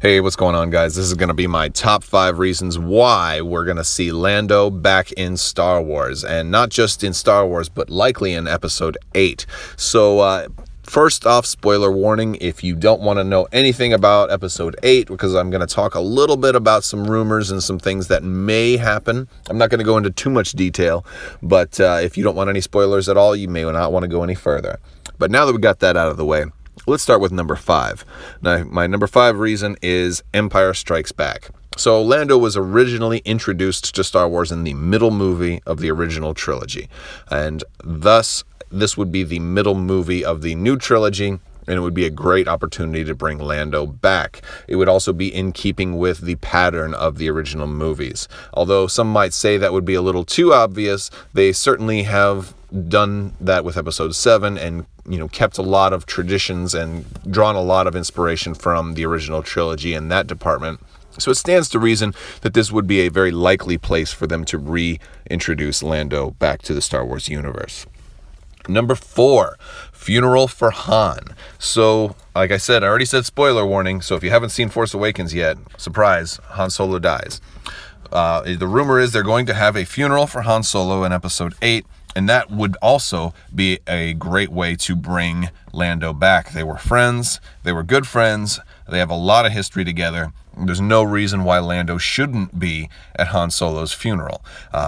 Hey, what's going on, guys? This is going to be my top 5 reasons why we're going to see Lando back in Star Wars. And not just in Star Wars, but likely in Episode 8. So, first off, spoiler warning, if you don't want to know anything about Episode 8, because I'm going to talk a little bit about some rumors and some things that may happen. I'm not going to go into too much detail, but if you don't want any spoilers at all, you may not want to go any further. But now that we got that out of the way, let's start with number 5. Now, my number 5 reason is Empire Strikes Back. So Lando was originally introduced to Star Wars in the middle movie of the original trilogy. And thus, this would be the middle movie of the new trilogy, and it would be a great opportunity to bring Lando back. It would also be in keeping with the pattern of the original movies. Although some might say that would be a little too obvious, they certainly have done that with Episode 7 and kept a lot of traditions and drawn a lot of inspiration from the original trilogy in that department. So it stands to reason that this would be a very likely place for them to reintroduce Lando back to the Star Wars universe. Number 4, funeral for Han. So, like I said, I already said spoiler warning, so if you haven't seen Force Awakens yet, surprise, Han Solo dies. The rumor is they're going to have a funeral for Han Solo in Episode 8, and that would also be a great way to bring Lando back. They were friends. They were good friends. They have a lot of history together. There's no reason why Lando shouldn't be at Han Solo's funeral.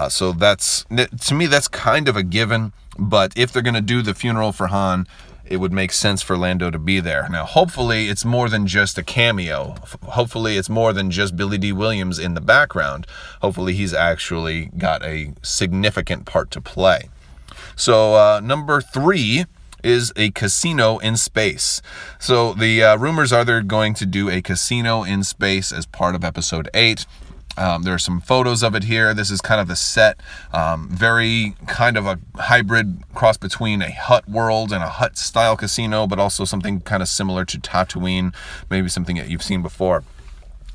So to me, that's kind of a given. But if they're going to do the funeral for Han, it would make sense for Lando to be there. Now, hopefully, it's more than just a cameo. Hopefully, it's more than just Billy Dee Williams in the background. Hopefully, he's actually got a significant part to play. So, number 3 is a casino in space. So, the rumors are they're going to do a casino in space as part of Episode 8. There are some photos of it here. This is kind of the set. Very kind of a hybrid cross between a hut world and a hut-style casino, but also something kind of similar to Tatooine, maybe something that you've seen before.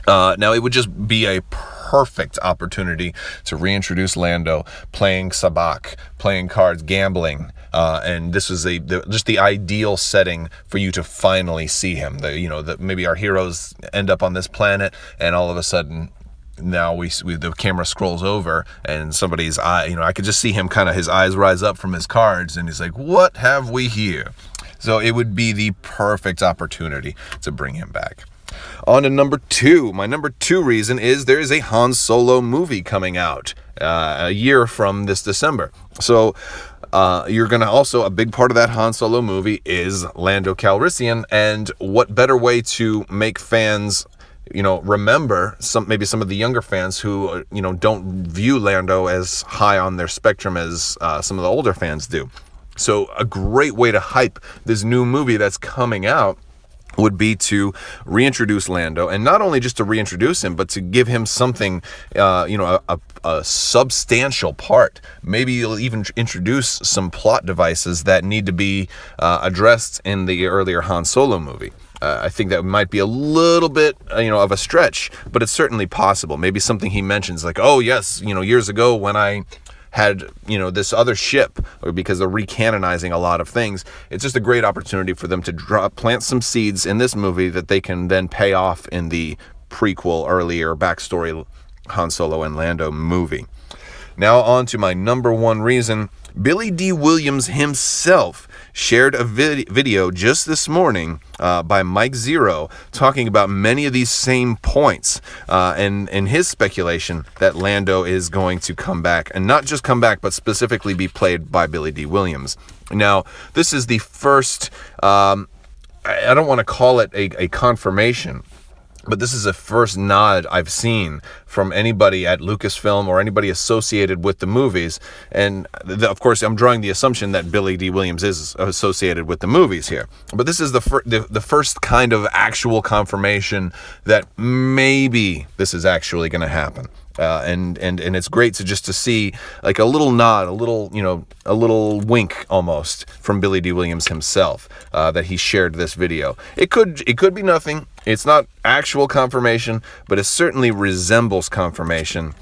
Now, it would just be a perfect opportunity to reintroduce Lando playing Crabbok, playing cards, gambling, and this is just the ideal setting for you to finally see him. Maybe our heroes end up on this planet, and all of a sudden, now the camera scrolls over and somebody's eye, I could just see him kind of his eyes rise up from his cards and he's like, what have we here? So it would be the perfect opportunity to bring him back. On to number 2. My number 2 reason is there is a Han Solo movie coming out a year from this December. So you're going to also, a big part of that Han Solo movie is Lando Calrissian, and what better way to make fans remember maybe some of the younger fans who, don't view Lando as high on their spectrum as some of the older fans do. So a great way to hype this new movie that's coming out would be to reintroduce Lando, and not only just to reintroduce him, but to give him something, a substantial part. Maybe you'll even introduce some plot devices that need to be addressed in the earlier Han Solo movie. I think that might be a little bit, of a stretch, but it's certainly possible. Maybe something he mentions like, oh yes, years ago when I had, this other ship, or because they're recanonizing a lot of things. It's just a great opportunity for them to plant some seeds in this movie that they can then pay off in the prequel, earlier backstory Han Solo and Lando movie. Now on to my number 1 reason. Billy Dee Williams himself shared a video just this morning by Mike Zero talking about many of these same points and his speculation that Lando is going to come back, and not just come back, but specifically be played by Billy Dee Williams. Now, this is the first, I don't want to call it a confirmation, but this is the first nod I've seen from anybody at Lucasfilm or anybody associated with the movies. And of course, I'm drawing the assumption that Billy Dee Williams is associated with the movies here. But this is the first kind of actual confirmation that maybe this is actually going to happen. And it's great to see like a little nod, a little wink almost from Billy Dee Williams himself that he shared this video. It could be nothing. It's not actual confirmation, but it certainly resembles confirmation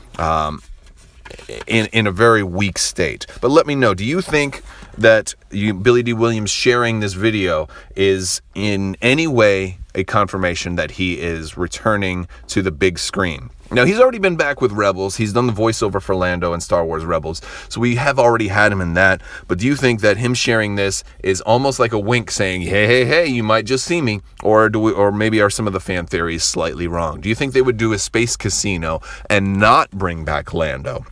in a very weak state. But let me know, do you think that Billy Dee Williams sharing this video is in any way a confirmation that he is returning to the big screen. Now, he's already been back with Rebels. He's done the voiceover for Lando in Star Wars Rebels, so we have already had him in that. But do you think that him sharing this is almost like a wink saying, hey, hey, hey, you might just see me? Or maybe are some of the fan theories slightly wrong? Do you think they would do a space casino and not bring back Lando?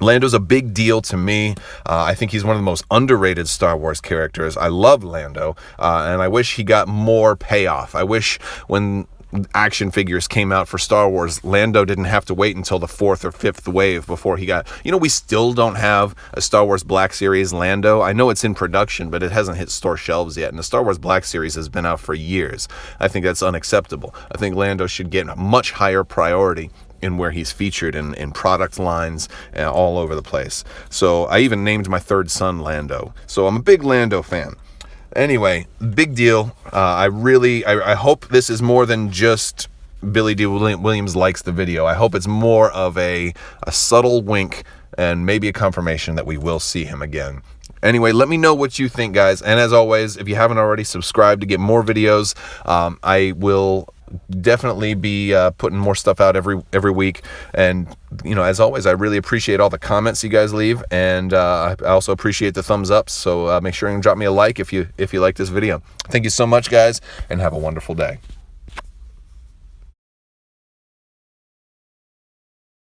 Lando's a big deal to me. I think he's one of the most underrated Star Wars characters. I love Lando, and I wish he got more payoff. I wish when action figures came out for Star Wars, Lando didn't have to wait until the 4th or 5th wave before he got... we still don't have a Star Wars Black Series Lando. I know it's in production, but it hasn't hit store shelves yet, and the Star Wars Black Series has been out for years. I think that's unacceptable. I think Lando should get a much higher priority in where he's featured in product lines all over the place. So I even named my 3rd son Lando. So I'm a big Lando fan. Anyway, big deal. I hope this is more than just Billy Dee Williams likes the video. I hope it's more of a subtle wink and maybe a confirmation that we will see him again. Anyway, let me know what you think, guys. And as always, if you haven't already, subscribe to get more videos. I will definitely be putting more stuff out every week. And as always, I really appreciate all the comments you guys leave, and I also appreciate the thumbs up. So make sure and drop me a like if you like this video. Thank you so much, guys, and have a wonderful day.